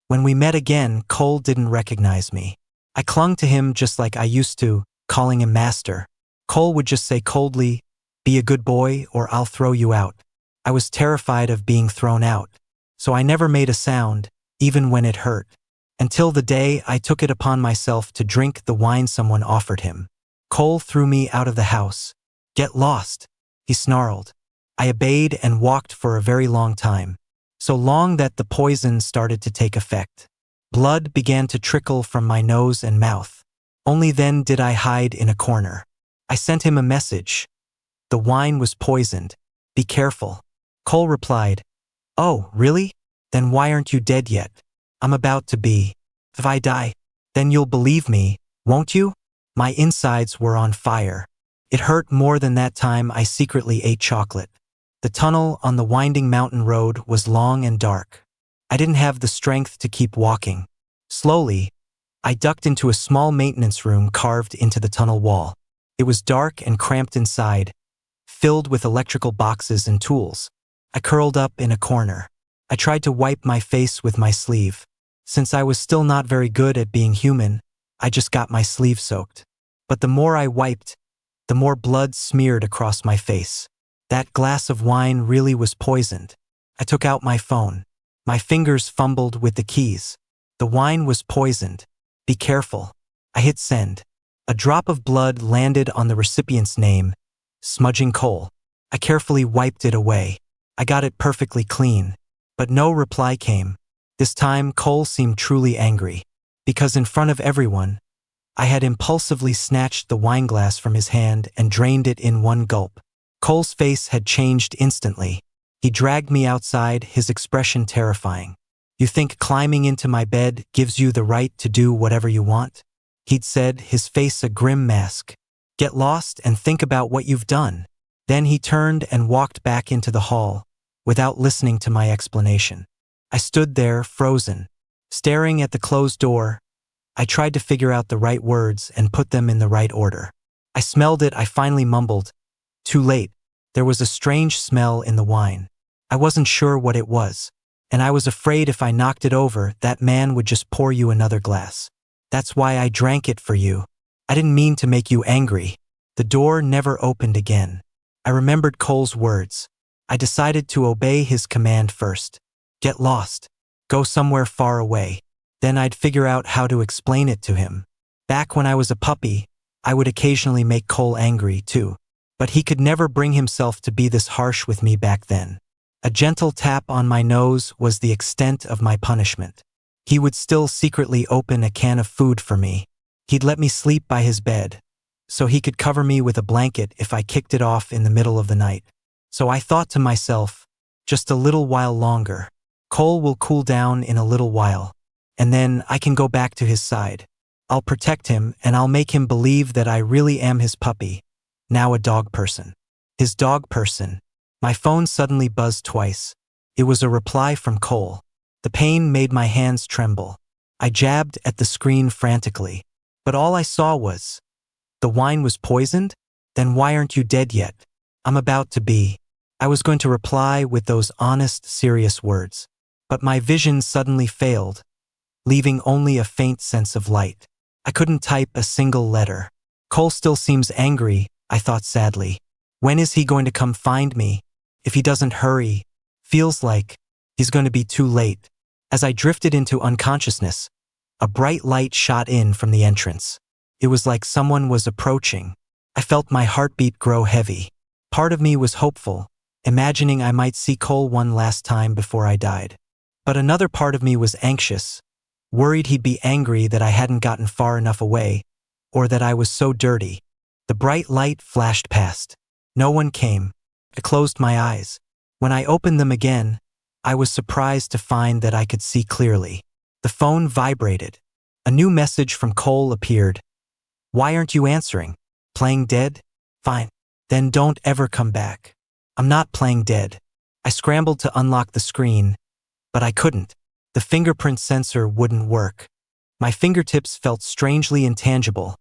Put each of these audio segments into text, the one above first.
When we met again, Cole didn't recognize me. I clung to him just like I used to, calling him master. Cole would just say coldly, "Be a good boy or I'll throw you out." I was terrified of being thrown out, so I never made a sound, even when it hurt. Until the day I took it upon myself to drink the wine someone offered him. Cole threw me out of the house. "Get lost," he snarled. I obeyed and walked for a very long time. So long that the poison started to take effect. Blood began to trickle from my nose and mouth. Only then did I hide in a corner. I sent him a message. "The wine was poisoned. Be careful." Cole replied, "Oh, really? Then why aren't you dead yet?" "I'm about to be. If I die, then you'll believe me, won't you?" My insides were on fire. It hurt more than that time I secretly ate chocolate. The tunnel on the winding mountain road was long and dark. I didn't have the strength to keep walking. Slowly, I ducked into a small maintenance room carved into the tunnel wall. It was dark and cramped inside, filled with electrical boxes and tools. I curled up in a corner. I tried to wipe my face with my sleeve. Since I was still not very good at being human, I just got my sleeve soaked. But the more I wiped, the more blood smeared across my face. That glass of wine really was poisoned. I took out my phone. My fingers fumbled with the keys. The wine was poisoned. Be careful. I hit send. A drop of blood landed on the recipient's name, smudging Cole. I carefully wiped it away. I got it perfectly clean. But no reply came. This time, Cole seemed truly angry. Because in front of everyone, I had impulsively snatched the wineglass from his hand and drained it in one gulp. Cole's face had changed instantly. He dragged me outside, his expression terrifying. "You think climbing into my bed gives you the right to do whatever you want?" he'd said, his face a grim mask. "Get lost and think about what you've done." Then he turned and walked back into the hall, without listening to my explanation. I stood there, frozen, staring at the closed door. I tried to figure out the right words and put them in the right order. I smelled it. I finally mumbled, "Too late." There was a strange smell in the wine. I wasn't sure what it was, and I was afraid if I knocked it over, that man would just pour you another glass. "That's why I drank it for you. I didn't mean to make you angry." The door never opened again. I remembered Cole's words. I decided to obey his command first. Get lost. Go somewhere far away. Then I'd figure out how to explain it to him. Back when I was a puppy, I would occasionally make Cole angry too. But he could never bring himself to be this harsh with me back then. A gentle tap on my nose was the extent of my punishment. He would still secretly open a can of food for me. He'd let me sleep by his bed, so he could cover me with a blanket if I kicked it off in the middle of the night. So I thought to myself, just a little while longer. Cole will cool down in a little while, and then I can go back to his side. I'll protect him and I'll make him believe that I really am his puppy, now a dog person. His dog person. My phone suddenly buzzed twice. It was a reply from Cole. The pain made my hands tremble. I jabbed at the screen frantically, but all I saw was, "The wine was poisoned? Then why aren't you dead yet?" "I'm about to be." I was going to reply with those honest, serious words, but my vision suddenly failed, leaving only a faint sense of light. I couldn't type a single letter. Cole still seems angry, I thought sadly. When is he going to come find me? If he doesn't hurry, feels like he's going to be too late. As I drifted into unconsciousness, a bright light shot in from the entrance. It was like someone was approaching. I felt my heartbeat grow heavy. Part of me was hopeful, imagining I might see Cole one last time before I died. But another part of me was anxious, worried he'd be angry that I hadn't gotten far enough away, or that I was so dirty. The bright light flashed past. No one came. I closed my eyes. When I opened them again, I was surprised to find that I could see clearly. The phone vibrated. A new message from Cole appeared. "Why aren't you answering? Playing dead? Fine. Then don't ever come back." "I'm not playing dead." I scrambled to unlock the screen, but I couldn't. The fingerprint sensor wouldn't work. My fingertips felt strangely intangible,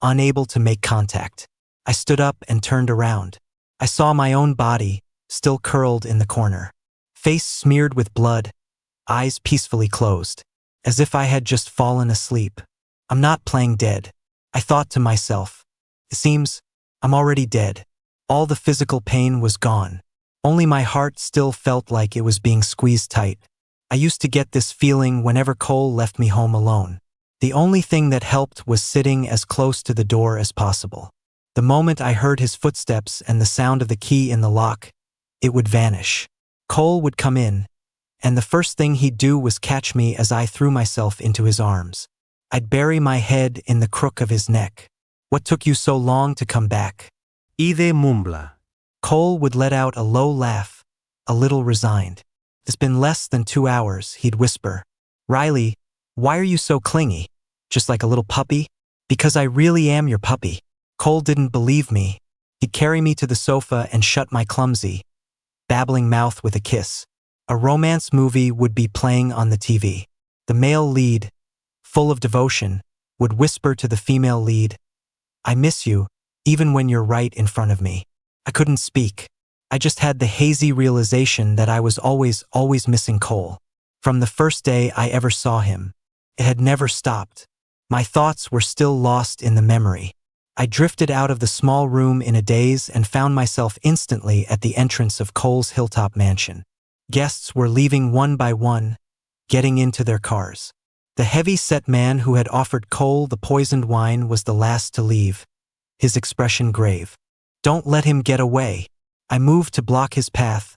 unable to make contact. I stood up and turned around. I saw my own body, still curled in the corner. Face smeared with blood, eyes peacefully closed. as if I had just fallen asleep. I'm not playing dead. I thought to myself. It seems I'm already dead. All the physical pain was gone. Only my heart still felt like it was being squeezed tight. I used to get this feeling whenever Cole left me home alone. The only thing that helped was sitting as close to the door as possible. The moment I heard his footsteps and the sound of the key in the lock, it would vanish. Cole would come in, and the first thing he'd do was catch me as I threw myself into his arms. I'd bury my head in the crook of his neck. What took you so long to come back? Ide mumbla. Cole would let out a low laugh, a little resigned. It's been less than 2 hours, he'd whisper. Riley, why are you so clingy? Just like a little puppy? Because I really am your puppy. Cole didn't believe me. He'd carry me to the sofa and shut my clumsy, babbling mouth with a kiss. A romance movie would be playing on the TV. The male lead, full of devotion, would whisper to the female lead, I miss you, even when you're right in front of me. I couldn't speak. I just had the hazy realization that I was always missing Cole. From the first day I ever saw him, it had never stopped. My thoughts were still lost in the memory. I drifted out of the small room in a daze and found myself instantly at the entrance of Cole's hilltop mansion. Guests were leaving one by one, getting into their cars. The heavy-set man who had offered Cole the poisoned wine was the last to leave, his expression grave. Don't let him get away. I moved to block his path,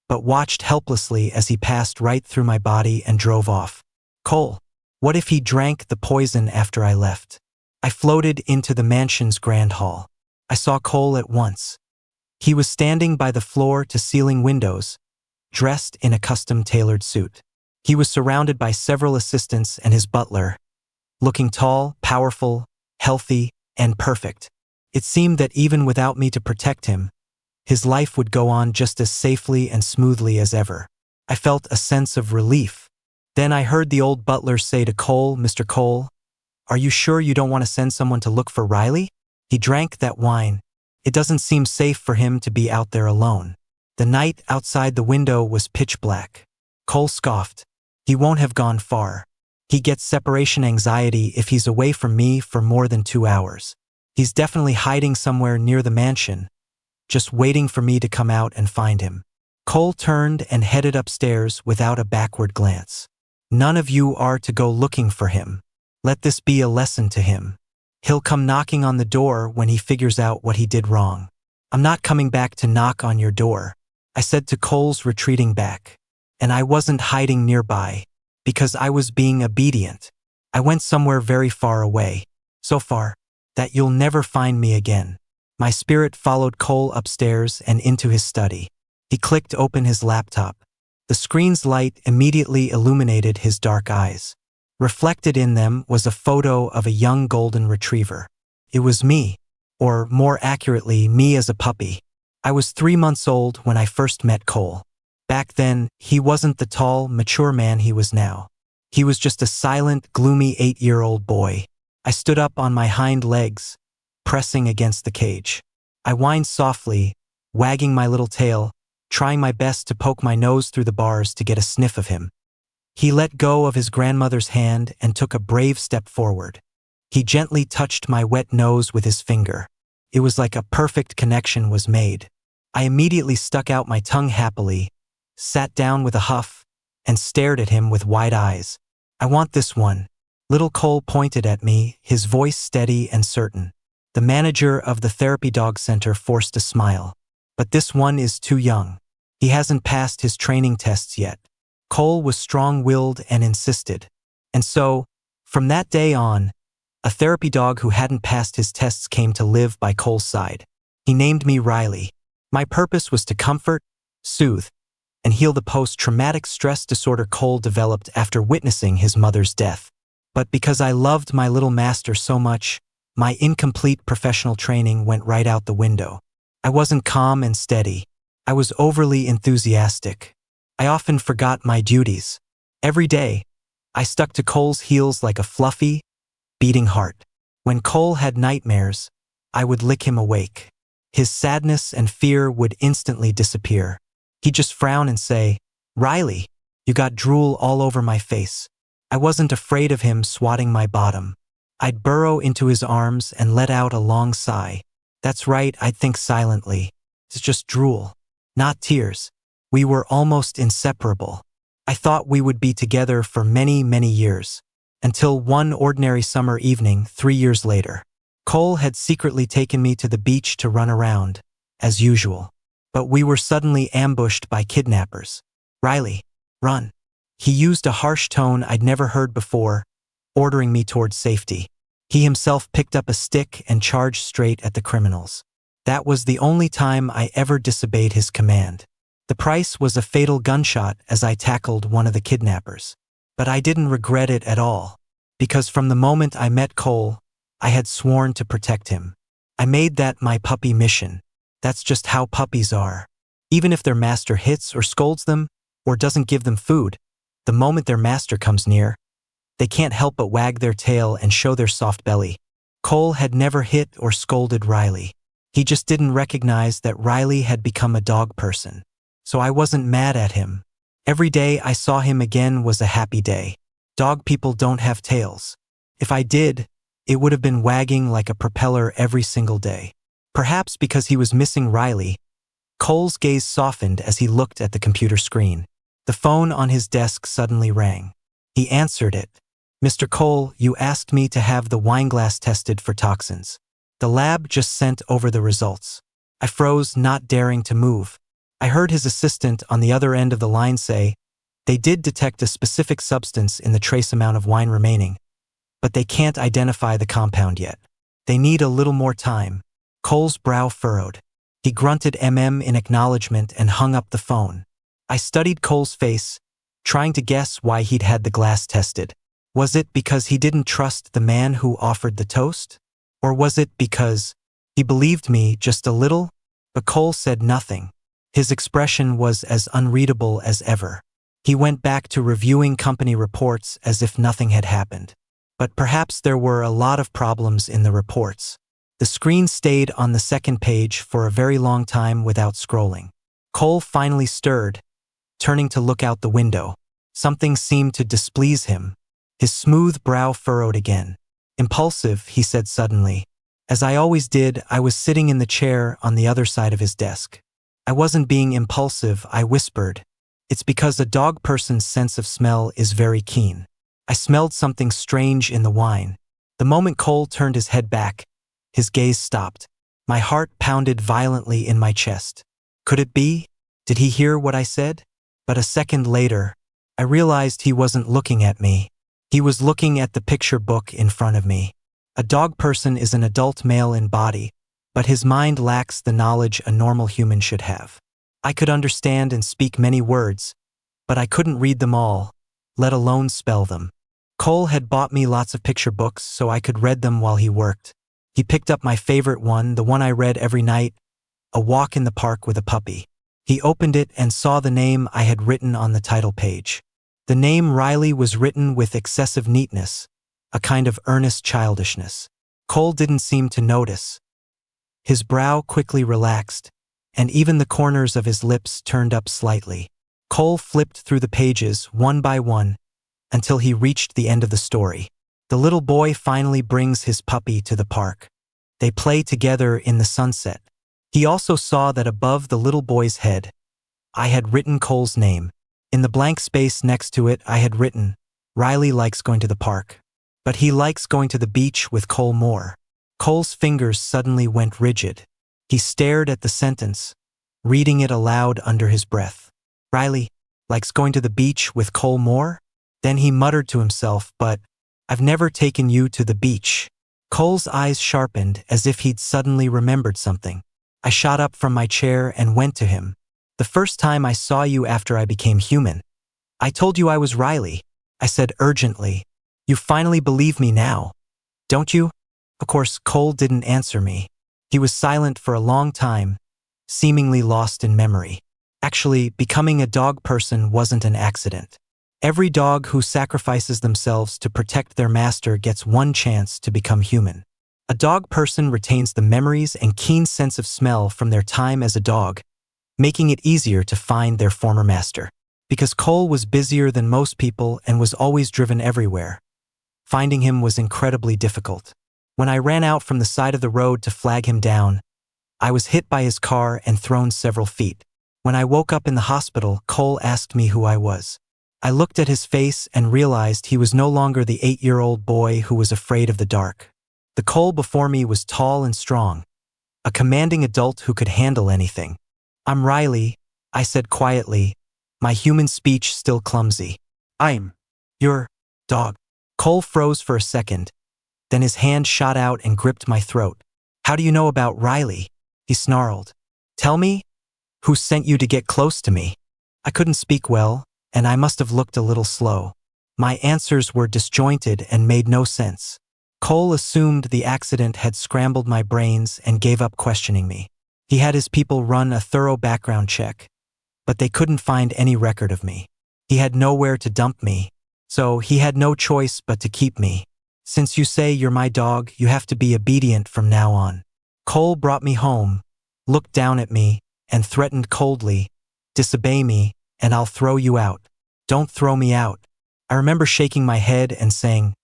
but watched helplessly as he passed right through my body and drove off. Cole, what if he drank the poison after I left? I floated into the mansion's grand hall. I saw Cole at once. He was standing by the floor-to-ceiling windows, dressed in a custom-tailored suit. He was surrounded by several assistants and his butler, looking tall, powerful, healthy, and perfect. It seemed that even without me to protect him, his life would go on just as safely and smoothly as ever. I felt a sense of relief. Then I heard the old butler say to Cole, Mr. Cole, are you sure you don't want to send someone to look for Riley? He drank that wine. It doesn't seem safe for him to be out there alone. The night outside the window was pitch black. Cole scoffed. He won't have gone far. He gets separation anxiety if he's away from me for more than 2 hours. He's definitely hiding somewhere near the mansion, just waiting for me to come out and find him. Cole turned and headed upstairs without a backward glance. None of you are to go looking for him. Let this be a lesson to him. He'll come knocking on the door when he figures out what he did wrong. I'm not coming back to knock on your door, I said to Cole's retreating back. And I wasn't hiding nearby, because I was being obedient. I went somewhere very far away, so far that you'll never find me again. My spirit followed Cole upstairs and into his study. He clicked open his laptop. The screen's light immediately illuminated his dark eyes. Reflected in them was a photo of a young golden retriever. It was me, or more accurately, me as a puppy. I was 3 months old when I first met Cole. Back then, he wasn't the tall, mature man he was now. He was just a silent, gloomy 8-year-old boy. I stood up on my hind legs, pressing against the cage. I whined softly, wagging my little tail, trying my best to poke my nose through the bars to get a sniff of him. He let go of his grandmother's hand and took a brave step forward. He gently touched my wet nose with his finger. It was like a perfect connection was made. I immediately stuck out my tongue happily, sat down with a huff, and stared at him with wide eyes. I want this one. Little Cole pointed at me, his voice steady and certain. The manager of the therapy dog center forced a smile. But this one is too young. He hasn't passed his training tests yet. Cole was strong-willed and insisted. And so, from that day on, a therapy dog who hadn't passed his tests came to live by Cole's side. He named me Riley. My purpose was to comfort, soothe, and heal the post-traumatic stress disorder Cole developed after witnessing his mother's death. But because I loved my little master so much, my incomplete professional training went right out the window. I wasn't calm and steady. I was overly enthusiastic. I often forgot my duties. Every day, I stuck to Cole's heels like a fluffy, beating heart. When Cole had nightmares, I would lick him awake. His sadness and fear would instantly disappear. He'd just frown and say, Riley, you got drool all over my face. I wasn't afraid of him swatting my bottom. I'd burrow into his arms and let out a long sigh. That's right, I'd think silently. It's just drool, not tears. We were almost inseparable. I thought we would be together for many, many years. Until one ordinary summer evening 3 years later. Cole had secretly taken me to the beach to run around, as usual. But we were suddenly ambushed by kidnappers. Riley, run. He used a harsh tone I'd never heard before, ordering me towards safety. He himself picked up a stick and charged straight at the criminals. That was the only time I ever disobeyed his command. The price was a fatal gunshot as I tackled one of the kidnappers. But I didn't regret it at all, because from the moment I met Cole, I had sworn to protect him. I made that my puppy mission. That's just how puppies are. Even if their master hits or scolds them, or doesn't give them food, the moment their master comes near, they can't help but wag their tail and show their soft belly. Cole had never hit or scolded Riley. He just didn't recognize that Riley had become a dog person. So I wasn't mad at him. Every day I saw him again was a happy day. Dog people don't have tails. If I did, it would have been wagging like a propeller every single day. Perhaps because he was missing Riley, Cole's gaze softened as he looked at the computer screen. The phone on his desk suddenly rang. He answered it. Mr. Cole, you asked me to have the wine glass tested for toxins. The lab just sent over the results. I froze, not daring to move. I heard his assistant on the other end of the line say, they did detect a specific substance in the trace amount of wine remaining, but they can't identify the compound yet. They need a little more time. Cole's brow furrowed. He grunted in acknowledgement and hung up the phone. I studied Cole's face, trying to guess why he'd had the glass tested. Was it because he didn't trust the man who offered the toast? Or was it because he believed me just a little? But Cole said nothing. His expression was as unreadable as ever. He went back to reviewing company reports as if nothing had happened. But perhaps there were a lot of problems in the reports. The screen stayed on the second page for a very long time without scrolling. Cole finally stirred, turning to look out the window. Something seemed to displease him. His smooth brow furrowed again. Impulsive, he said suddenly. As I always did, I was sitting in the chair on the other side of his desk. I wasn't being impulsive, I whispered. It's because a dog person's sense of smell is very keen. I smelled something strange in the wine. The moment Cole turned his head back, his gaze stopped. My heart pounded violently in my chest. Could it be? Did he hear what I said? But a second later, I realized he wasn't looking at me. He was looking at the picture book in front of me. A dog person is an adult male in body, but his mind lacks the knowledge a normal human should have. I could understand and speak many words, but I couldn't read them all, let alone spell them. Cole had bought me lots of picture books so I could read them while he worked. He picked up my favorite one, the one I read every night, A Walk in the Park with a Puppy. He opened it and saw the name I had written on the title page. The name Riley was written with excessive neatness, a kind of earnest childishness. Cole didn't seem to notice. His brow quickly relaxed, and even the corners of his lips turned up slightly. Cole flipped through the pages one by one until he reached the end of the story. The little boy finally brings his puppy to the park. They play together in the sunset. He also saw that above the little boy's head, I had written Cole's name. In the blank space next to it, I had written, Riley likes going to the park, but he likes going to the beach with Cole more. Cole's fingers suddenly went rigid. He stared at the sentence, reading it aloud under his breath. Riley likes going to the beach with Cole more? Then he muttered to himself, but I've never taken you to the beach. Cole's eyes sharpened as if he'd suddenly remembered something. I shot up from my chair and went to him. The first time I saw you after I became human. I told you I was Riley, I said urgently. You finally believe me now, don't you? Of course, Cole didn't answer me. He was silent for a long time, seemingly lost in memory. Actually, becoming a dog person wasn't an accident. Every dog who sacrifices themselves to protect their master gets one chance to become human. A dog person retains the memories and keen sense of smell from their time as a dog, making it easier to find their former master. Because Cole was busier than most people and was always driven everywhere. Finding him was incredibly difficult. When I ran out from the side of the road to flag him down, I was hit by his car and thrown several feet. When I woke up in the hospital, Cole asked me who I was. I looked at his face and realized he was no longer the 8-year-old boy who was afraid of the dark. The Cole before me was tall and strong, a commanding adult who could handle anything. "I'm Riley," I said quietly, my human speech still clumsy. "I'm your dog." Cole froze for a second, then his hand shot out and gripped my throat. "How do you know about Riley?" he snarled. "Tell me? Who sent you to get close to me?" I couldn't speak well, and I must have looked a little slow. My answers were disjointed and made no sense. Cole assumed the accident had scrambled my brains and gave up questioning me. He had his people run a thorough background check, but they couldn't find any record of me. He had nowhere to dump me, so he had no choice but to keep me. "Since you say you're my dog, you have to be obedient from now on." Cole brought me home, looked down at me, and threatened coldly, "Disobey me, and I'll throw you out." "Don't throw me out." I remember shaking my head and saying,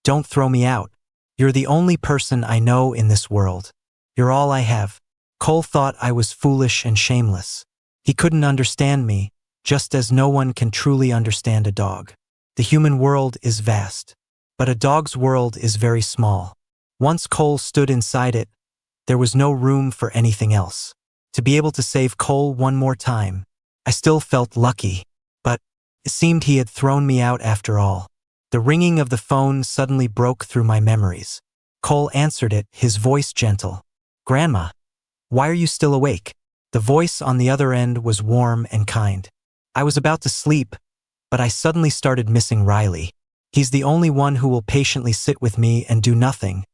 "Don't throw me out. You're the only person I know in this world. You're all I have." Cole thought I was foolish and shameless. He couldn't understand me, just as no one can truly understand a dog. The human world is vast, but a dog's world is very small. Once Cole stood inside it, there was no room for anything else. To be able to save Cole one more time, I still felt lucky, but it seemed he had thrown me out after all. The ringing of the phone suddenly broke through my memories. Cole answered it, his voice gentle. "Grandma, why are you still awake?" The voice on the other end was warm and kind. I was about to sleep, but I suddenly started missing Riley. He's the only one who will patiently sit with me and do nothing,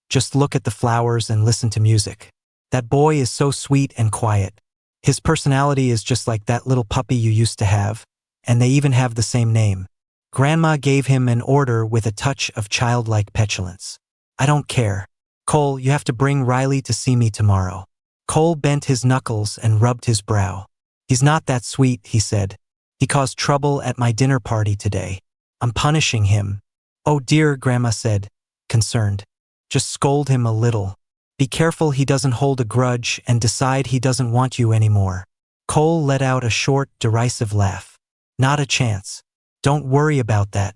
just look at the flowers and listen to music. That boy is so sweet and quiet. His personality is just like that little puppy you used to have, and they even have the same name. Grandma gave him an order with a touch of childlike petulance. "I don't care. Cole, you have to bring Riley to see me tomorrow." Cole bent his knuckles and rubbed his brow. "He's not that sweet," he said. "He caused trouble at my dinner party today. I'm punishing him." "Oh dear," Grandma said, concerned. "Just scold him a little. Be careful he doesn't hold a grudge and decide he doesn't want you anymore." Cole let out a short, derisive laugh. "Not a chance. Don't worry about that.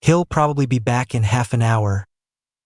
He'll probably be back in half an hour,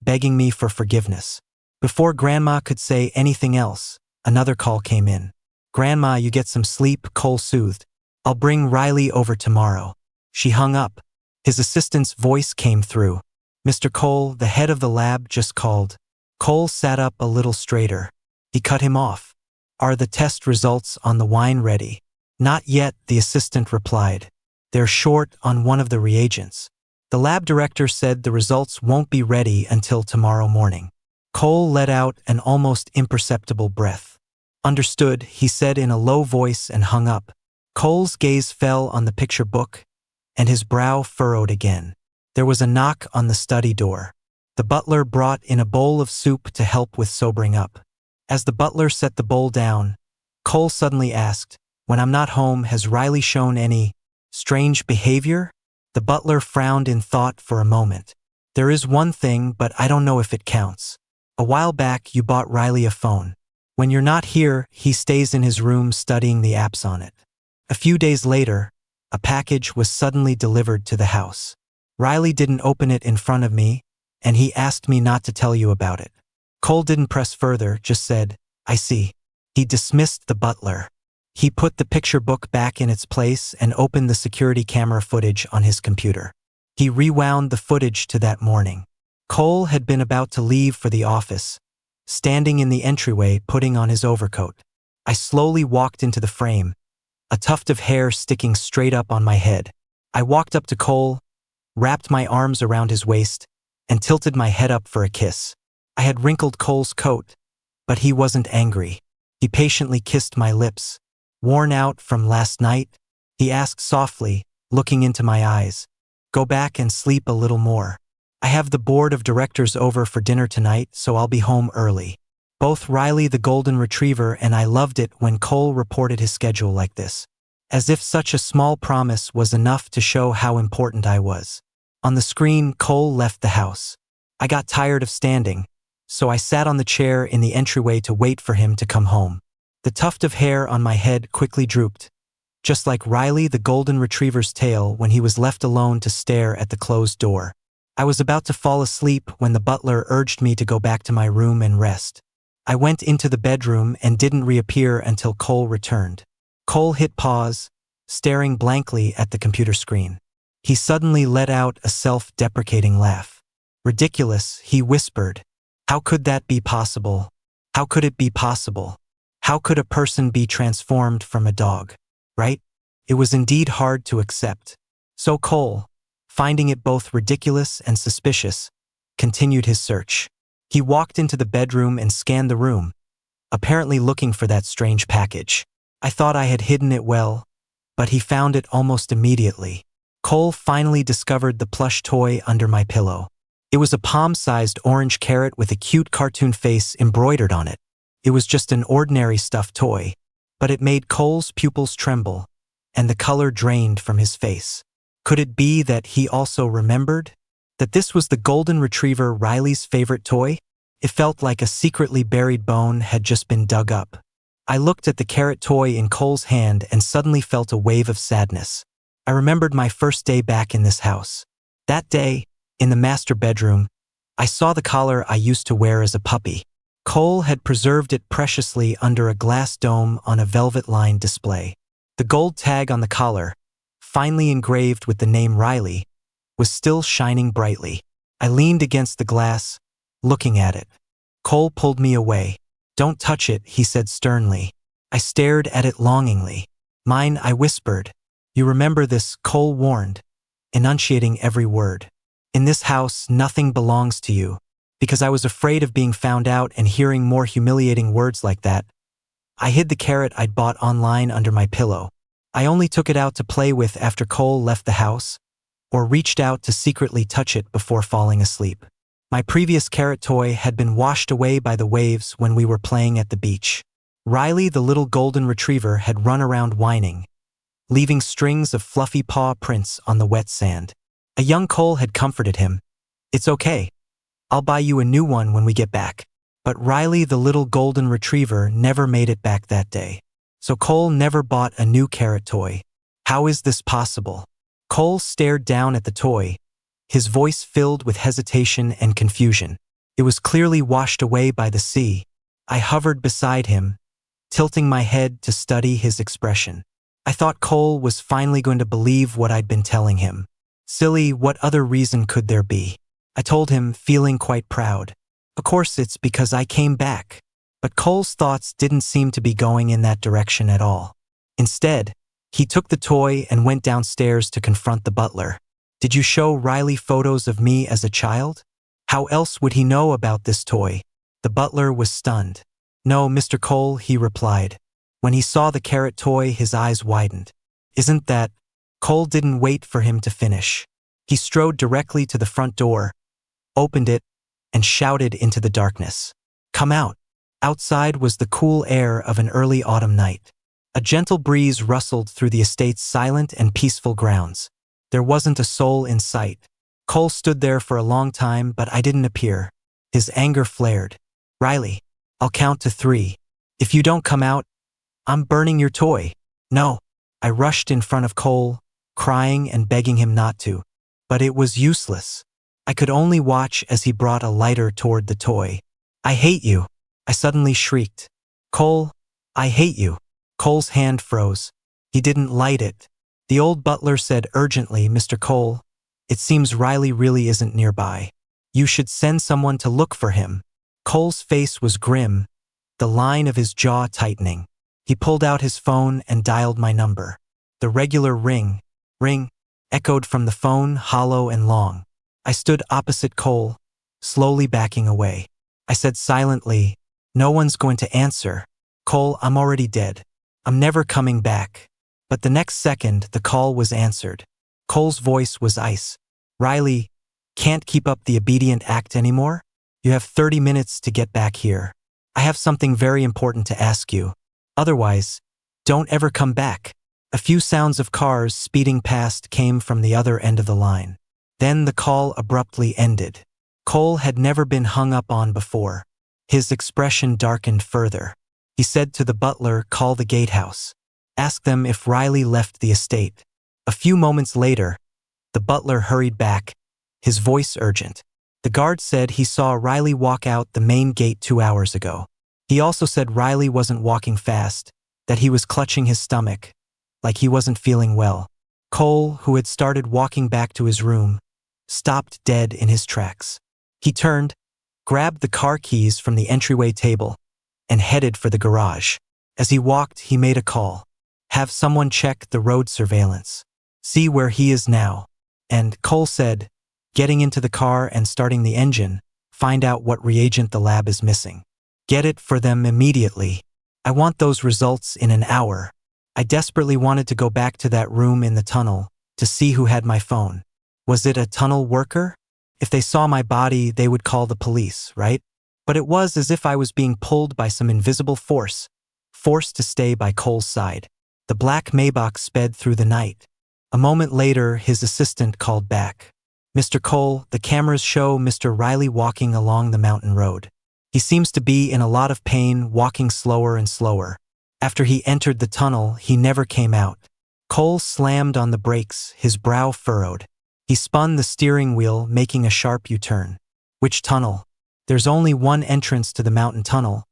begging me for forgiveness." Before Grandma could say anything else, another call came in. "Grandma, you get some sleep," Cole soothed. "I'll bring Riley over tomorrow." She hung up. His assistant's voice came through. "Mr. Cole, the head of the lab just called." Cole sat up a little straighter. He cut him off. "Are the test results on the wine ready?" "Not yet," the assistant replied. "They're short on one of the reagents. The lab director said the results won't be ready until tomorrow morning." Cole let out an almost imperceptible breath. "Understood," he said in a low voice and hung up. Cole's gaze fell on the picture book, and his brow furrowed again. There was a knock on the study door. The butler brought in a bowl of soup to help with sobering up. As the butler set the bowl down, Cole suddenly asked, "When I'm not home, has Riley shown any strange behavior?" The butler frowned in thought for a moment. "There is one thing, but I don't know if it counts. A while back, you bought Riley a phone. When you're not here, he stays in his room studying the apps on it." A few days later, a package was suddenly delivered to the house. Riley didn't open it in front of me, and he asked me not to tell you about it. Cole didn't press further, just said, "I see." He dismissed the butler. He put the picture book back in its place and opened the security camera footage on his computer. He rewound the footage to that morning. Cole had been about to leave for the office, standing in the entryway putting on his overcoat. I slowly walked into the frame, a tuft of hair sticking straight up on my head. I walked up to Cole, wrapped my arms around his waist, and tilted my head up for a kiss. I had wrinkled Cole's coat, but he wasn't angry. He patiently kissed my lips. "Worn out from last night?" he asked softly, looking into my eyes. "Go back and sleep a little more. I have the board of directors over for dinner tonight, so I'll be home early." Both Riley the golden retriever and I loved it when Cole reported his schedule like this. as if such a small promise was enough to show how important I was. On the screen, Cole left the house. I got tired of standing, so I sat on the chair in the entryway to wait for him to come home. The tuft of hair on my head quickly drooped, just like Riley the golden retriever's tail when he was left alone to stare at the closed door. I was about to fall asleep when the butler urged me to go back to my room and rest. I went into the bedroom and didn't reappear until Cole returned. Cole hit pause, staring blankly at the computer screen. He suddenly let out a self-deprecating laugh. "Ridiculous," he whispered. "How could that be possible? How could it be possible? How could a person be transformed from a dog? Right?" It was indeed hard to accept. So Cole, finding it both ridiculous and suspicious, continued his search. He walked into the bedroom and scanned the room, apparently looking for that strange package. I thought I had hidden it well, but he found it almost immediately. Cole finally discovered the plush toy under my pillow. It was a palm-sized orange carrot with a cute cartoon face embroidered on it. It was just an ordinary stuffed toy, but it made Cole's pupils tremble, and the color drained from his face. Could it be that he also remembered? That this was the golden retriever Riley's favorite toy? It felt like a secretly buried bone had just been dug up. I looked at the carrot toy in Cole's hand and suddenly felt a wave of sadness. I remembered my first day back in this house. That day, in the master bedroom, I saw the collar I used to wear as a puppy. Cole had preserved it preciously under a glass dome on a velvet-lined display. The gold tag on the collar, finely engraved with the name Riley, was still shining brightly. I leaned against the glass, looking at it. Cole pulled me away. "Don't touch it," he said sternly. I stared at it longingly. "Mine," I whispered. "You remember this," Cole warned, enunciating every word. "In this house, nothing belongs to you." Because I was afraid of being found out and hearing more humiliating words like that, I hid the carrot I'd bought online under my pillow. I only took it out to play with after Cole left the house, or reached out to secretly touch it before falling asleep. My previous carrot toy had been washed away by the waves when we were playing at the beach. Riley the little golden retriever had run around whining, leaving strings of fluffy paw prints on the wet sand. A young Cole had comforted him. "It's okay. I'll buy you a new one when we get back." But Riley the little golden retriever never made it back that day. So Cole never bought a new carrot toy. How is this possible? Cole stared down at the toy, his voice filled with hesitation and confusion. It was clearly washed away by the sea. I hovered beside him, tilting my head to study his expression. I thought Cole was finally going to believe what I'd been telling him. Silly, what other reason could there be? I told him, feeling quite proud. "Of course it's because I came back." But Cole's thoughts didn't seem to be going in that direction at all. Instead, he took the toy and went downstairs to confront the butler. "Did you show Riley photos of me as a child? How else would he know about this toy?" The butler was stunned. "No, Mr. Cole," he replied. When he saw the carrot toy, his eyes widened. "Isn't that—" Cole didn't wait for him to finish. He strode directly to the front door, opened it, and shouted into the darkness. "Come out." Outside was the cool air of an early autumn night. A gentle breeze rustled through the estate's silent and peaceful grounds. There wasn't a soul in sight. Cole stood there for a long time, but I didn't appear. His anger flared. "Riley, I'll count to 3. If you don't come out, I'm burning your toy." "No." I rushed in front of Cole, crying and begging him not to. But it was useless. I could only watch as he brought a lighter toward the toy. "I hate you," I suddenly shrieked. "Cole, I hate you." Cole's hand froze. He didn't light it. The old butler said urgently, "Mr. Cole, it seems Riley really isn't nearby. You should send someone to look for him." Cole's face was grim, the line of his jaw tightening. He pulled out his phone and dialed my number. The regular ring echoed from the phone, hollow and long. I stood opposite Cole, slowly backing away. I said silently, "No one's going to answer. Cole, I'm already dead. I'm never coming back." But the next second, the call was answered. Cole's voice was ice. "Riley, can't keep up the obedient act anymore? You have 30 minutes to get back here. I have something very important to ask you. Otherwise, don't ever come back." A few sounds of cars speeding past came from the other end of the line. Then the call abruptly ended. Cole had never been hung up on before. His expression darkened further. He said to the butler, "Call the gatehouse. Ask them if Riley left the estate." A few moments later, the butler hurried back, his voice urgent. The guard said he saw Riley walk out the main gate 2 hours ago. He also said Riley wasn't walking fast, that he was clutching his stomach, like he wasn't feeling well. Cole, who had started walking back to his room, stopped dead in his tracks. He turned, grabbed the car keys from the entryway table, and headed for the garage. As he walked, he made a call. "Have someone check the road surveillance. See where he is now." And Cole said, "Getting into the car and starting the engine, find out what reagent the lab is missing. Get it for them immediately. I want those results in an hour." I desperately wanted to go back to that room in the tunnel to see who had my phone. Was it a tunnel worker? If they saw my body, they would call the police, right? But it was as if I was being pulled by some invisible force, forced to stay by Cole's side. The black Maybach sped through the night. A moment later, his assistant called back. "Mr. Cole, the cameras show Mr. Riley walking along the mountain road. He seems to be in a lot of pain, walking slower and slower. After he entered the tunnel, he never came out." Cole slammed on the brakes, his brow furrowed. He spun the steering wheel, making a sharp U-turn. "Which tunnel?" "There's only one entrance to the mountain tunnel,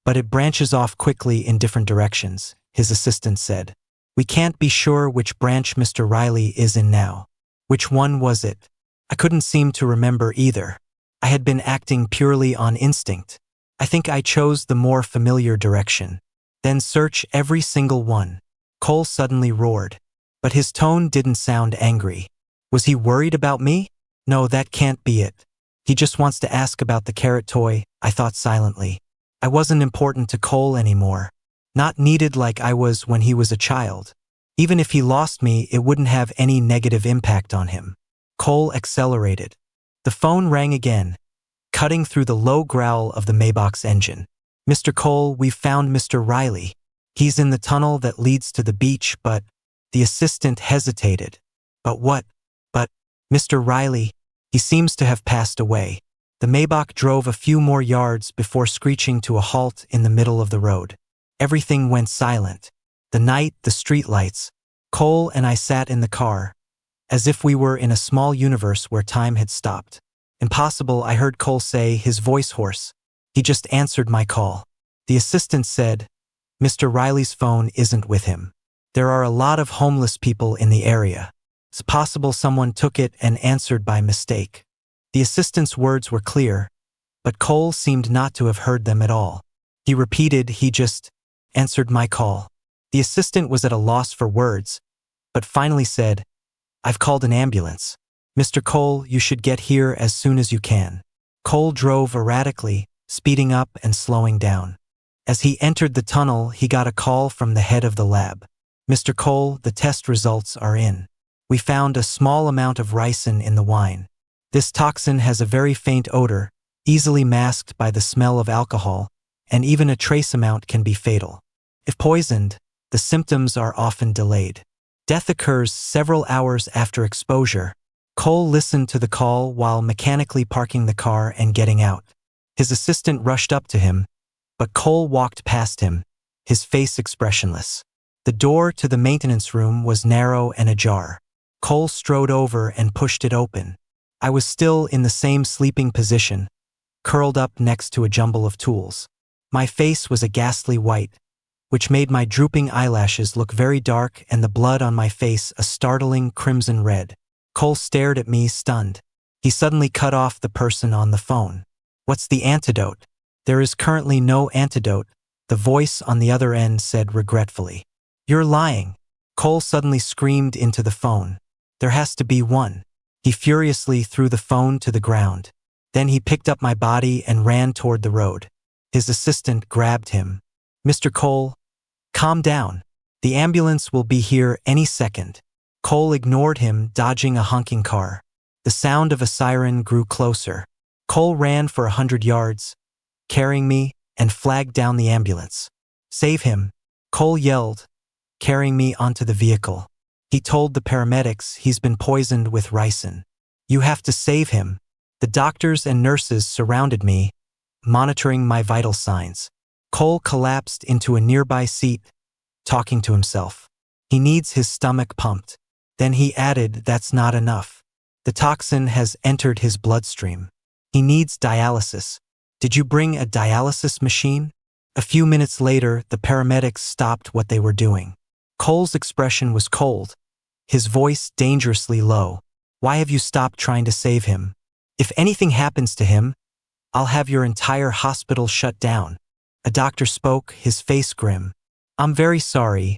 but it branches off quickly in different directions," his assistant said. "We can't be sure which branch Mr. Riley is in now." "Which one was it?" I couldn't seem to remember either. I had been acting purely on instinct. I think I chose the more familiar direction. "Then search every single one," Cole suddenly roared. But his tone didn't sound angry. Was he worried about me? No, that can't be it. He just wants to ask about the carrot toy, I thought silently. I wasn't important to Cole anymore. Not needed like I was when he was a child. Even if he lost me, it wouldn't have any negative impact on him. Cole accelerated. The phone rang again, cutting through the low growl of the Maybach's engine. "Mr. Cole, we've found Mr. Riley. He's in the tunnel that leads to the beach, but..." The assistant hesitated. "But what?" "But, Mr. Riley, he seems to have passed away." The Maybach drove a few more yards before screeching to a halt in the middle of the road. Everything went silent. The night, the streetlights. Cole and I sat in the car, as if we were in a small universe where time had stopped. "Impossible," I heard Cole say, his voice hoarse. "He just answered my call." The assistant said, "Mr. Riley's phone isn't with him. There are a lot of homeless people in the area. It's possible someone took it and answered by mistake." The assistant's words were clear, but Cole seemed not to have heard them at all. He repeated, "He just answered my call." The assistant was at a loss for words, but finally said, "I've called an ambulance. Mr. Cole, you should get here as soon as you can." Cole drove erratically, speeding up and slowing down. As he entered the tunnel, he got a call from the head of the lab. "Mr. Cole, the test results are in. We found a small amount of ricin in the wine. This toxin has a very faint odor, easily masked by the smell of alcohol, and even a trace amount can be fatal. If poisoned, the symptoms are often delayed. Death occurs several hours after exposure." Cole listened to the call while mechanically parking the car and getting out. His assistant rushed up to him, but Cole walked past him, his face expressionless. The door to the maintenance room was narrow and ajar. Cole strode over and pushed it open. I was still in the same sleeping position, curled up next to a jumble of tools. My face was a ghastly white, which made my drooping eyelashes look very dark and the blood on my face a startling crimson red. Cole stared at me, stunned. He suddenly cut off the person on the phone. "What's the antidote?" "There is currently no antidote," the voice on the other end said regretfully. "You're lying." Cole suddenly screamed into the phone. "There has to be one." He furiously threw the phone to the ground. Then he picked up my body and ran toward the road. His assistant grabbed him. "Mr. Cole, calm down. The ambulance will be here any second." Cole ignored him, dodging a honking car. The sound of a siren grew closer. Cole ran for 100 yards, carrying me, and flagged down the ambulance. "Save him," Cole yelled, carrying me onto the vehicle. He told the paramedics he's been poisoned with ricin. You have to save him. The doctors and nurses surrounded me, monitoring my vital signs. Cole collapsed into a nearby seat, talking to himself. He needs his stomach pumped. Then he added, that's not enough. The toxin has entered his bloodstream. He needs dialysis. Did you bring a dialysis machine? A few minutes later, the paramedics stopped what they were doing. Cole's expression was cold, his voice dangerously low. Why have you stopped trying to save him? If anything happens to him, I'll have your entire hospital shut down. A doctor spoke, his face grim. I'm very sorry,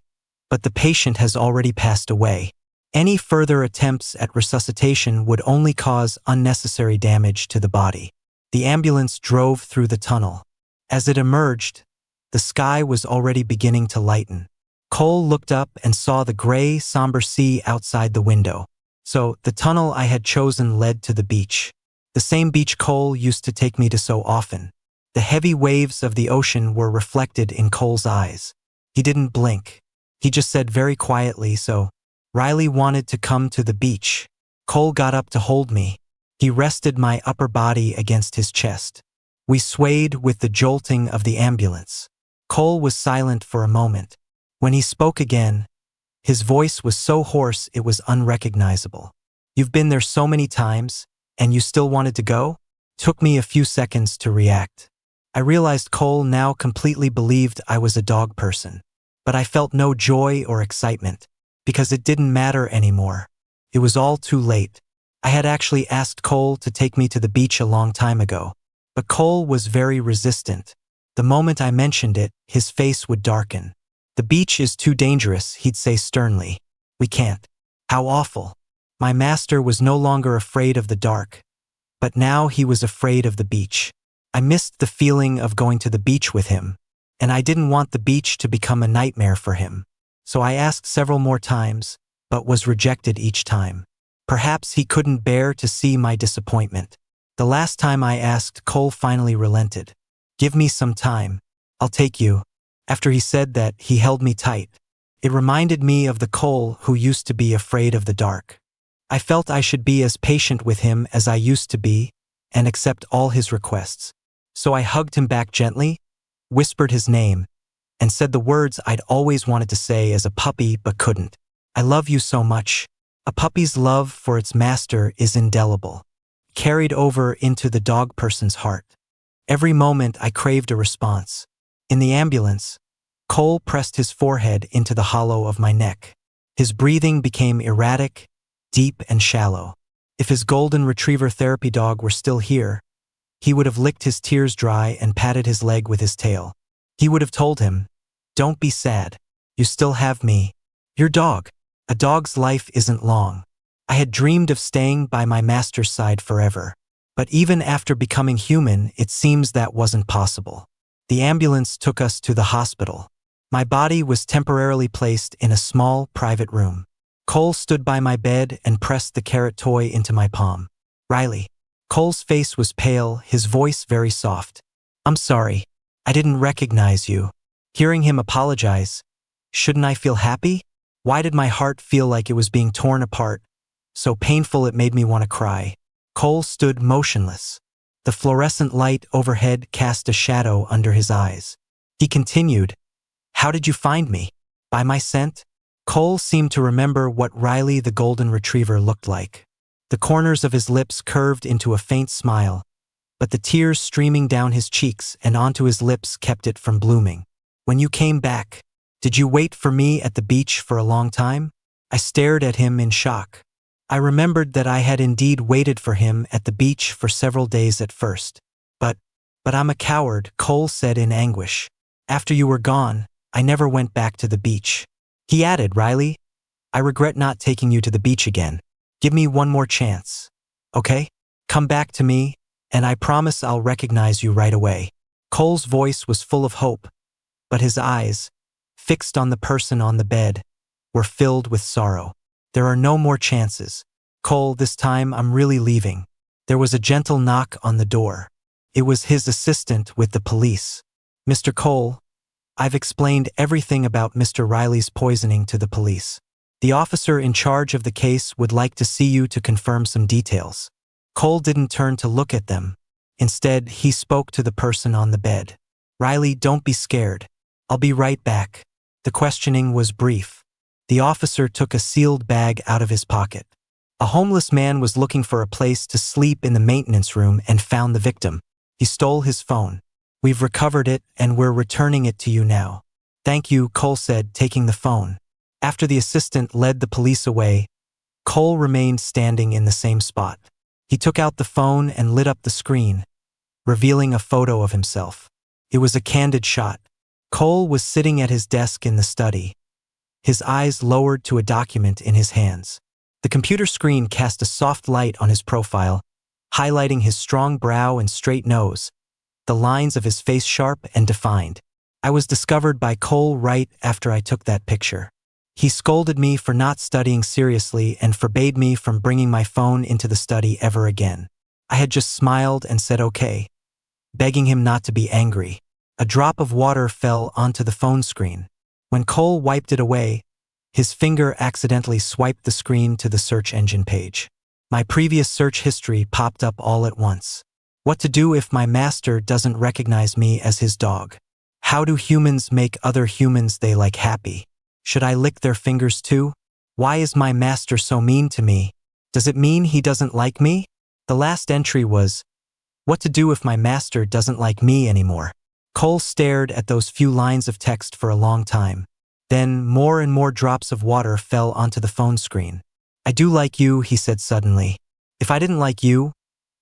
but the patient has already passed away. Any further attempts at resuscitation would only cause unnecessary damage to the body. The ambulance drove through the tunnel. As it emerged, the sky was already beginning to lighten. Cole looked up and saw the gray, somber sea outside the window. So, the tunnel I had chosen led to the beach. The same beach Cole used to take me to so often. The heavy waves of the ocean were reflected in Cole's eyes. He didn't blink. He just said very quietly, so, Riley wanted to come to the beach. Cole got up to hold me. He rested my upper body against his chest. We swayed with the jolting of the ambulance. Cole was silent for a moment. When he spoke again, his voice was so hoarse it was unrecognizable. You've been there so many times, and you still wanted to go? Took me a few seconds to react. I realized Cole now completely believed I was a dog person. But I felt no joy or excitement, because it didn't matter anymore. It was all too late. I had actually asked Cole to take me to the beach a long time ago. But Cole was very resistant. The moment I mentioned it, his face would darken. The beach is too dangerous, he'd say sternly. We can't. How awful. My master was no longer afraid of the dark. But now he was afraid of the beach. I missed the feeling of going to the beach with him. And I didn't want the beach to become a nightmare for him. So I asked several more times, but was rejected each time. Perhaps he couldn't bear to see my disappointment. The last time I asked, Cole finally relented. Give me some time. I'll take you. After he said that, he held me tight. It reminded me of the Cole who used to be afraid of the dark. I felt I should be as patient with him as I used to be, and accept all his requests. So I hugged him back gently, whispered his name, and said the words I'd always wanted to say as a puppy but couldn't. I love you so much. A puppy's love for its master is indelible, carried over into the dog person's heart. Every moment I craved a response. In the ambulance, Cole pressed his forehead into the hollow of my neck. His breathing became erratic, deep and shallow. If his golden retriever therapy dog were still here, he would have licked his tears dry and patted his leg with his tail. He would have told him, "Don't be sad. You still have me. Your dog." A dog's life isn't long. I had dreamed of staying by my master's side forever. But even after becoming human, it seems that wasn't possible. The ambulance took us to the hospital. My body was temporarily placed in a small, private room. Cole stood by my bed and pressed the carrot toy into my palm. Riley. Cole's face was pale, his voice very soft. I'm sorry. I didn't recognize you. Hearing him apologize, shouldn't I feel happy? Why did my heart feel like it was being torn apart? So painful it made me want to cry. Cole stood motionless. The fluorescent light overhead cast a shadow under his eyes. He continued, "How did you find me? By my scent?" Cole seemed to remember what Riley the golden retriever looked like. The corners of his lips curved into a faint smile, but the tears streaming down his cheeks and onto his lips kept it from blooming. When you came back, did you wait for me at the beach for a long time? I stared at him in shock. I remembered that I had indeed waited for him at the beach for several days at first. But I'm a coward, Cole said in anguish. After you were gone, I never went back to the beach. He added, Riley, I regret not taking you to the beach again. Give me one more chance. Okay? Come back to me, and I promise I'll recognize you right away. Cole's voice was full of hope, but his eyes, fixed on the person on the bed, were filled with sorrow. There are no more chances. Cole, this time I'm really leaving. There was a gentle knock on the door. It was his assistant with the police. Mr. Cole, I've explained everything about Mr. Riley's poisoning to the police. The officer in charge of the case would like to see you to confirm some details. Cole didn't turn to look at them. Instead, he spoke to the person on the bed. Riley, don't be scared. I'll be right back. The questioning was brief. The officer took a sealed bag out of his pocket. A homeless man was looking for a place to sleep in the maintenance room and found the victim. He stole his phone. We've recovered it and we're returning it to you now. Thank you, Cole said, taking the phone. After the assistant led the police away, Cole remained standing in the same spot. He took out the phone and lit up the screen, revealing a photo of himself. It was a candid shot. Cole was sitting at his desk in the study, his eyes lowered to a document in his hands. The computer screen cast a soft light on his profile, highlighting his strong brow and straight nose, the lines of his face sharp and defined. I was discovered by Cole right after I took that picture. He scolded me for not studying seriously and forbade me from bringing my phone into the study ever again. I had just smiled and said okay, begging him not to be angry. A drop of water fell onto the phone screen. When Cole wiped it away, his finger accidentally swiped the screen to the search engine page. My previous search history popped up all at once. What to do if my master doesn't recognize me as his dog? How do humans make other humans they like happy? Should I lick their fingers too? Why is my master so mean to me? Does it mean he doesn't like me? The last entry was, what to do if my master doesn't like me anymore? Cole stared at those few lines of text for a long time. Then more and more drops of water fell onto the phone screen. I do like you, he said suddenly. If I didn't like you,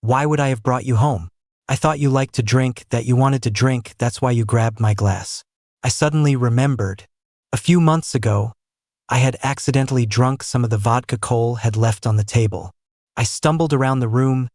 why would I have brought you home? I thought you liked to drink, that you wanted to drink, that's why you grabbed my glass. I suddenly remembered. A few months ago, I had accidentally drunk some of the vodka Cole had left on the table. I stumbled around the room,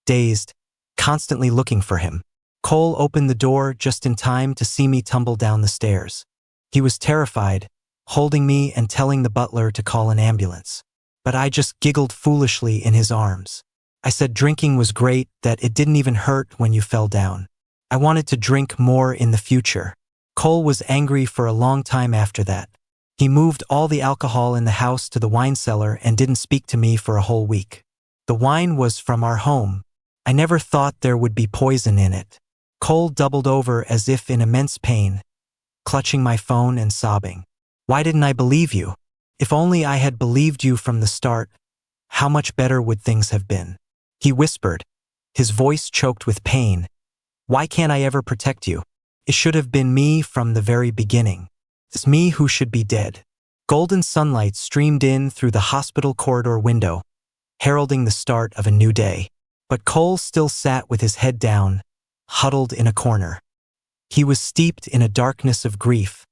dazed, constantly looking for him. Cole opened the door just in time to see me tumble down the stairs. He was terrified, holding me and telling the butler to call an ambulance. But I just giggled foolishly in his arms. I said drinking was great, that it didn't even hurt when you fell down. I wanted to drink more in the future. Cole was angry for a long time after that. He moved all the alcohol in the house to the wine cellar and didn't speak to me for a whole week. The wine was from our home. I never thought there would be poison in it. Cole doubled over as if in immense pain, clutching my phone and sobbing. Why didn't I believe you? If only I had believed you from the start, how much better would things have been? He whispered, his voice choked with pain. Why can't I ever protect you? It should have been me from the very beginning. It's me who should be dead. Golden sunlight streamed in through the hospital corridor window, heralding the start of a new day. But Cole still sat with his head down, huddled in a corner. He was steeped in a darkness of grief,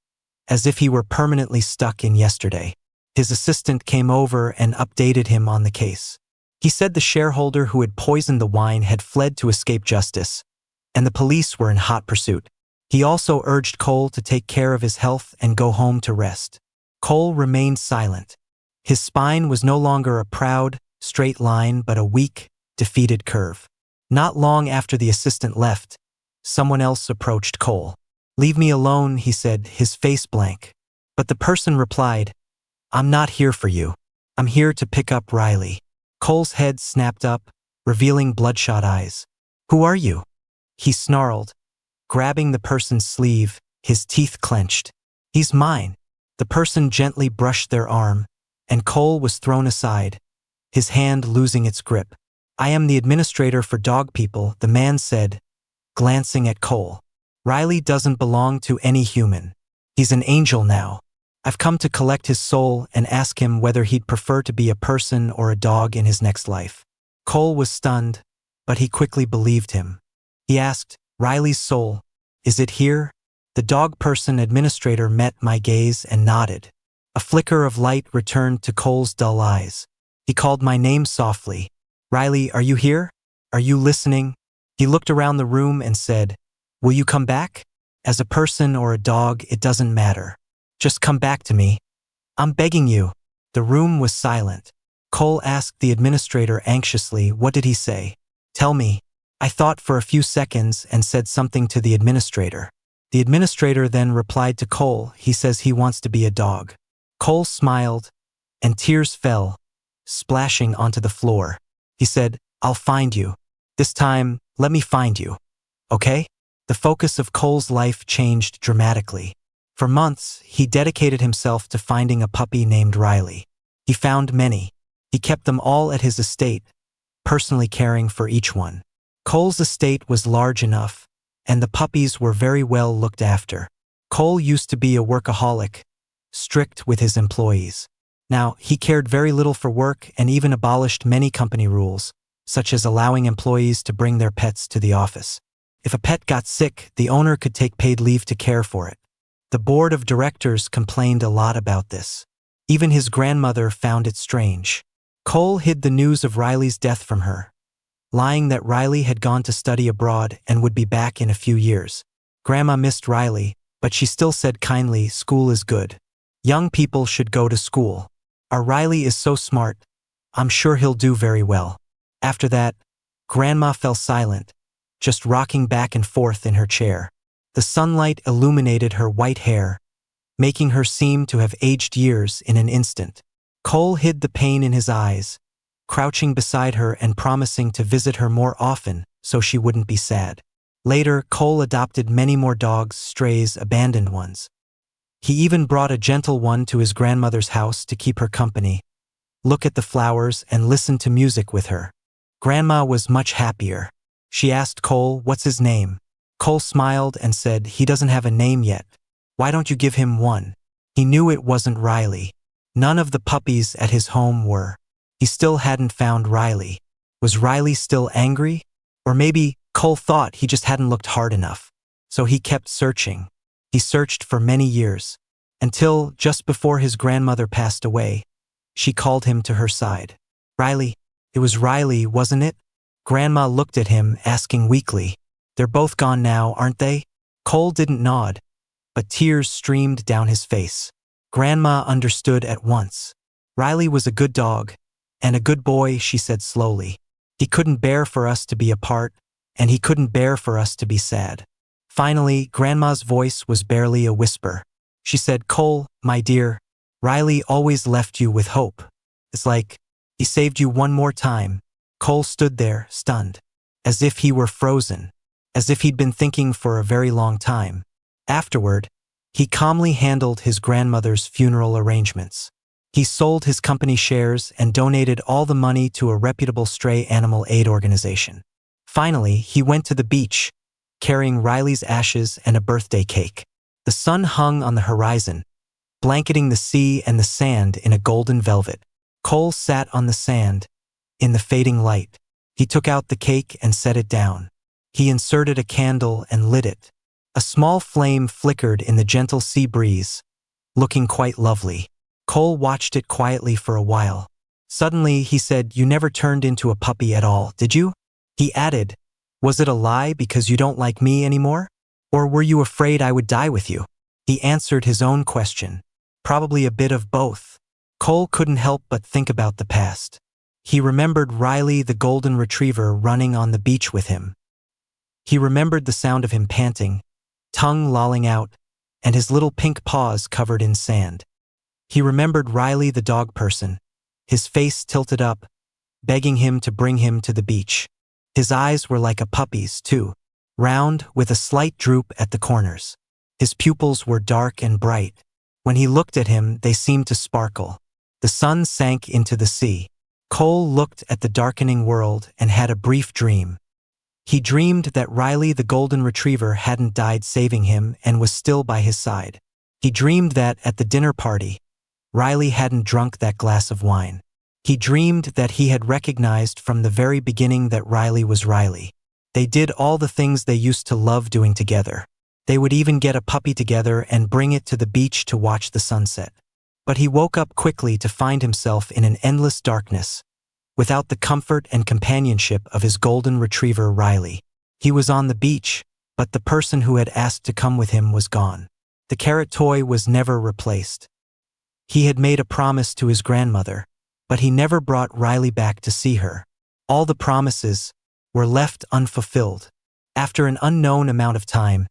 as if he were permanently stuck in yesterday. His assistant came over and updated him on the case. He said the shareholder who had poisoned the wine had fled to escape justice, and the police were in hot pursuit. He also urged Cole to take care of his health and go home to rest. Cole remained silent. His spine was no longer a proud, straight line but a weak, defeated curve. Not long after the assistant left, someone else approached Cole. "Leave me alone," he said, his face blank. But the person replied, "I'm not here for you. I'm here to pick up Riley." Cole's head snapped up, revealing bloodshot eyes. "Who are you?" he snarled, grabbing the person's sleeve, his teeth clenched. "He's mine." The person gently brushed their arm, and Cole was thrown aside, his hand losing its grip. "I am the administrator for dog people," the man said, glancing at Cole. "Riley doesn't belong to any human. He's an angel now. I've come to collect his soul and ask him whether he'd prefer to be a person or a dog in his next life." Cole was stunned, but he quickly believed him. He asked, "Riley's soul, is it here?" The dog person administrator met my gaze and nodded. A flicker of light returned to Cole's dull eyes. He called my name softly. "Riley, are you here? Are you listening?" He looked around the room and said, "Will you come back? As a person or a dog, it doesn't matter. Just come back to me. I'm begging you." The room was silent. Cole asked the administrator anxiously, "What did he say?" "Tell me." I thought for a few seconds and said something to the administrator. The administrator then replied to Cole. He says he wants to be a dog. Cole smiled, and tears fell, splashing onto the floor. He said, "I'll find you. This time, let me find you. Okay?" The focus of Cole's life changed dramatically. For months, he dedicated himself to finding a puppy named Riley. He found many. He kept them all at his estate, personally caring for each one. Cole's estate was large enough, and the puppies were very well looked after. Cole used to be a workaholic, strict with his employees. Now, he cared very little for work and even abolished many company rules, such as allowing employees to bring their pets to the office. If a pet got sick, the owner could take paid leave to care for it. The board of directors complained a lot about this. Even his grandmother found it strange. Cole hid the news of Riley's death from her, lying that Riley had gone to study abroad and would be back in a few years. Grandma missed Riley, but she still said kindly, "School is good. Young people should go to school. Our Riley is so smart. I'm sure he'll do very well." After that, Grandma fell silent, just rocking back and forth in her chair. The sunlight illuminated her white hair, making her seem to have aged years in an instant. Cole hid the pain in his eyes, crouching beside her and promising to visit her more often so she wouldn't be sad. Later, Cole adopted many more dogs, strays, abandoned ones. He even brought a gentle one to his grandmother's house to keep her company, look at the flowers, and listen to music with her. Grandma was much happier. She asked Cole, "What's his name?" Cole smiled and said, "He doesn't have a name yet. Why don't you give him one?" He knew it wasn't Riley. None of the puppies at his home were. He still hadn't found Riley. Was Riley still angry? Or maybe Cole thought he just hadn't looked hard enough. So he kept searching. He searched for many years, until, just before his grandmother passed away, she called him to her side. "Riley, it was Riley, wasn't it?" Grandma looked at him, asking weakly, "They're both gone now, aren't they?" Cole didn't nod, but tears streamed down his face. Grandma understood at once. "Riley was a good dog, and a good boy," she said slowly. "He couldn't bear for us to be apart, and he couldn't bear for us to be sad." Finally, Grandma's voice was barely a whisper. She said, "Cole, my dear, Riley always left you with hope. It's like he saved you one more time." Cole stood there, stunned, as if he were frozen, as if he'd been thinking for a very long time. Afterward, he calmly handled his grandmother's funeral arrangements. He sold his company shares and donated all the money to a reputable stray animal aid organization. Finally, he went to the beach, carrying Riley's ashes and a birthday cake. The sun hung on the horizon, blanketing the sea and the sand in a golden velvet. Cole sat on the sand, in the fading light. He took out the cake and set it down. He inserted a candle and lit it. A small flame flickered in the gentle sea breeze, looking quite lovely. Cole watched it quietly for a while. Suddenly, he said, "You never turned into a puppy at all, did you?" He added, "Was it a lie because you don't like me anymore? Or were you afraid I would die with you?" He answered his own question. Probably a bit of both. Cole couldn't help but think about the past. He remembered Riley the golden retriever running on the beach with him. He remembered the sound of him panting, tongue lolling out, and his little pink paws covered in sand. He remembered Riley the dog person, his face tilted up, begging him to bring him to the beach. His eyes were like a puppy's, too, round with a slight droop at the corners. His pupils were dark and bright. When he looked at him, they seemed to sparkle. The sun sank into the sea. Cole looked at the darkening world and had a brief dream. He dreamed that Riley the golden retriever hadn't died saving him and was still by his side. He dreamed that, at the dinner party, Riley hadn't drunk that glass of wine. He dreamed that he had recognized from the very beginning that Riley was Riley. They did all the things they used to love doing together. They would even get a puppy together and bring it to the beach to watch the sunset. But he woke up quickly to find himself in an endless darkness, without the comfort and companionship of his golden retriever Riley. He was on the beach, but the person who had asked to come with him was gone. The carrot toy was never replaced. He had made a promise to his grandmother, but he never brought Riley back to see her. All the promises were left unfulfilled. After an unknown amount of time,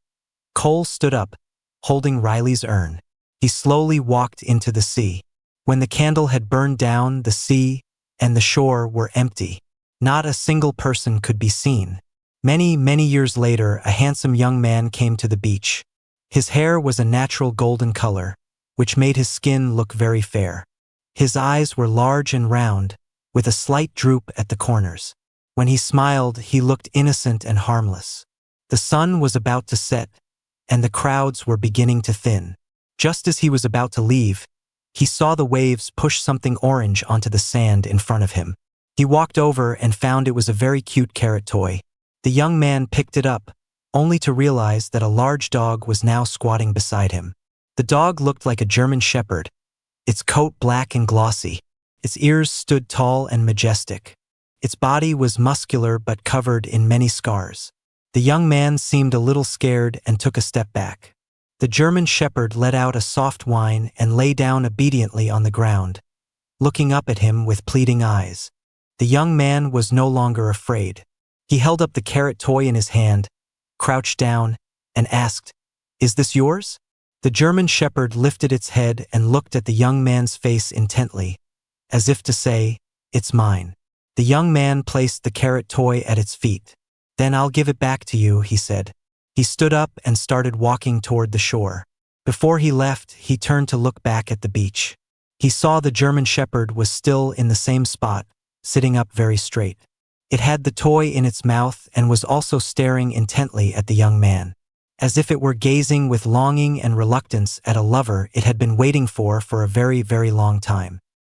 Cole stood up, holding Riley's urn. He slowly walked into the sea. When the candle had burned down, the sea and the shore were empty. Not a single person could be seen. Many, many years later, a handsome young man came to the beach. His hair was a natural golden color, which made his skin look very fair. His eyes were large and round, with a slight droop at the corners. When he smiled, he looked innocent and harmless. The sun was about to set, and the crowds were beginning to thin. Just as he was about to leave, he saw the waves push something orange onto the sand in front of him. He walked over and found it was a very cute carrot toy. The young man picked it up, only to realize that a large dog was now squatting beside him. The dog looked like a German shepherd, its coat black and glossy. Its ears stood tall and majestic. Its body was muscular but covered in many scars. The young man seemed a little scared and took a step back. The German shepherd let out a soft whine and lay down obediently on the ground, looking up at him with pleading eyes. The young man was no longer afraid. He held up the carrot toy in his hand, crouched down, and asked, "Is this yours?" The German shepherd lifted its head and looked at the young man's face intently, as if to say, "It's mine." The young man placed the carrot toy at its feet. "Then I'll give it back to you," he said. He stood up and started walking toward the shore. Before he left, he turned to look back at the beach. He saw the German shepherd was still in the same spot, sitting up very straight. It had the toy in its mouth and was also staring intently at the young man, as if it were gazing with longing and reluctance at a lover it had been waiting for a very, very long time.